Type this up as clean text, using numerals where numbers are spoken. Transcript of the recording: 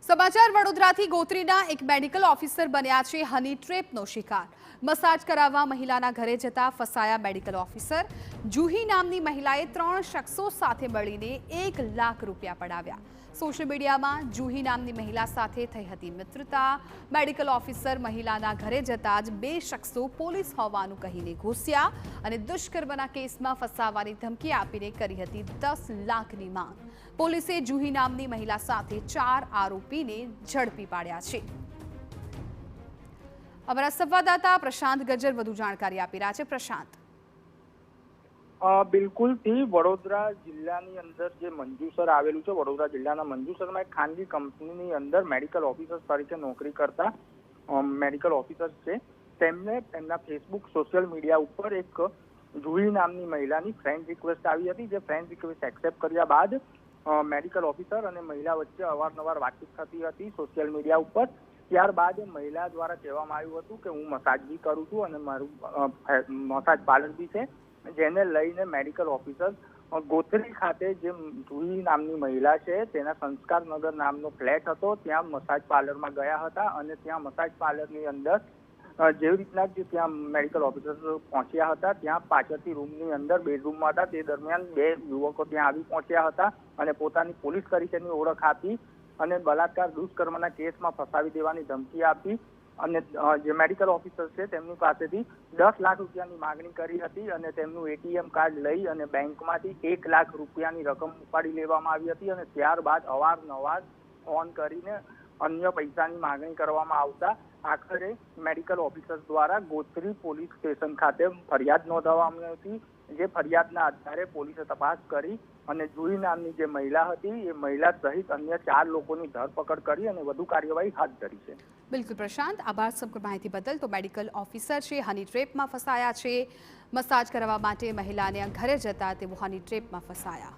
સમાચાર વડોદરાથી ગોત્રીના એક મેડિકલ ઓફિસર બન્યા છે હની ટ્રેપનો શિકાર। મસાજ કરાવવા મહિલાના ઘરે જતા ફસાયા મેડિકલ ઓફિસર। જુહી નામની મહિલાએ 3 શખ્સો સાથે મળીને 1 લાખ રૂપિયા પડાવ્યા। સોશિયલ મીડિયામાં જુહી નામની મહિલા સાથે થઈ હતી મિત્રતા। મેડિકલ ઓફિસર મહિલાના ઘરે જતા જ 2 શખ્સો પોલીસ હોવાનું કહીને ઘૂસ્યા અને દુષ્કર્મના કેસમાં ફસાવવાની ધમકી આપીને કરી હતી 10 લાખની માંગ। પોલીસે જુહી નામની મહિલા સાથે 4 આરોપીને ઝડપી પાડ્યા છે। અમારા સંવાદદાતા પ્રશાંત ગજ્જર વધુ જાણકારી આપી રહ્યા છે। પ્રશાંત, બિલકુલ થી વડોદરા જિલ્લાની અંદર જે મંજુસર આવેલું છે, વડોદરા જિલ્લાના મંજુસરમાં એક ખાનગી કંપનીની અંદર મેડિકલ ઓફિસર તરીકે નોકરી કરતા મેડિકલ ઓફિસર છે। તેમને તેમના ફેસબુક સોશિયલ મીડિયા ઉપર એક જુહી નામની મહિલાની ફ્રેન્ડ રિક્વેસ્ટ આવી હતી। જે ફ્રેન્ડ રિક્વેસ્ટ એક્સેપ્ટ કર્યા બાદ મેડિકલ ઓફિસર અને મહિલા વચ્ચે અવારનવાર વાતચીત થતી હતી સોશિયલ મીડિયા ઉપર। ત્યારબાદ મહિલા દ્વારા કહેવામાં આવ્યું હતું કે હું મસાજ બી કરું છું અને મારું મસાજ પાર્લર બી છે, જેને લઈને મેડિકલ ઓફિસર ગોત્રી ખાતે જે જુહી નામની મહિલા છે તેના સંસ્કારનગર નામનો ફ્લેટ હતો, ત્યાં મસાજ પાર્લરમાં ગયા હતા અને ત્યાં મસાજ પાર્લરની અંદર જેવી રીતના જ ત્યાં મેડિકલ ઓફિસર પહોંચ્યા હતા, ત્યાં પાછળથી રૂમની અંદર બેડરૂમમાં હતા। તે દરમિયાન 2 યુવકો ત્યાં આવી પહોંચ્યા હતા અને પોતાની પોલીસ તરીકેની ઓળખ આપી અને બલાત્કાર દુષ્કર્મના કેસમાં ફસાવી દેવાની ધમકી આપી અને જે મેડિકલ ઓફિસર છે તેમની પાસેથી 10 લાખ રૂપિયાની માંગણી કરી હતી અને તેમનું એટીએમ કાર્ડ લઈ અને બેંકમાંથી 1 લાખ રૂપિયાની રકમ ઉપાડી લેવામાં આવી હતી અને ત્યારબાદ અવારનવાર ફોન કરીને અન્ય પૈસાની માંગણી કરવામાં આવતા આખરે મેડિકલ ઓફિસર દ્વારા ગોત્રી પોલીસ સ્ટેશન ખાતે ફરિયાદ નોંધાવવામાં હતી। જે ફરિયાદના આધારે પોલીસે તપાસ કરી અને જુહી નામની જે મહિલા હતી એ મહિલા સહિત અન્ય 4 લોકોની ધરપકડ કરી અને વધુ કાર્યવાહી હાથ ધરી છે। બિલકુલ પ્રશાંત, આભાર સમગ્ર માહિતી બદલ। તો મેડિકલ ઓફિસર છે હની ટ્રેપમાં ફસાયા છે। મસાજ કરવા માટે મહિલાને ઘરે જતા તેઓ હની ટ્રેપમાં ફસાયા।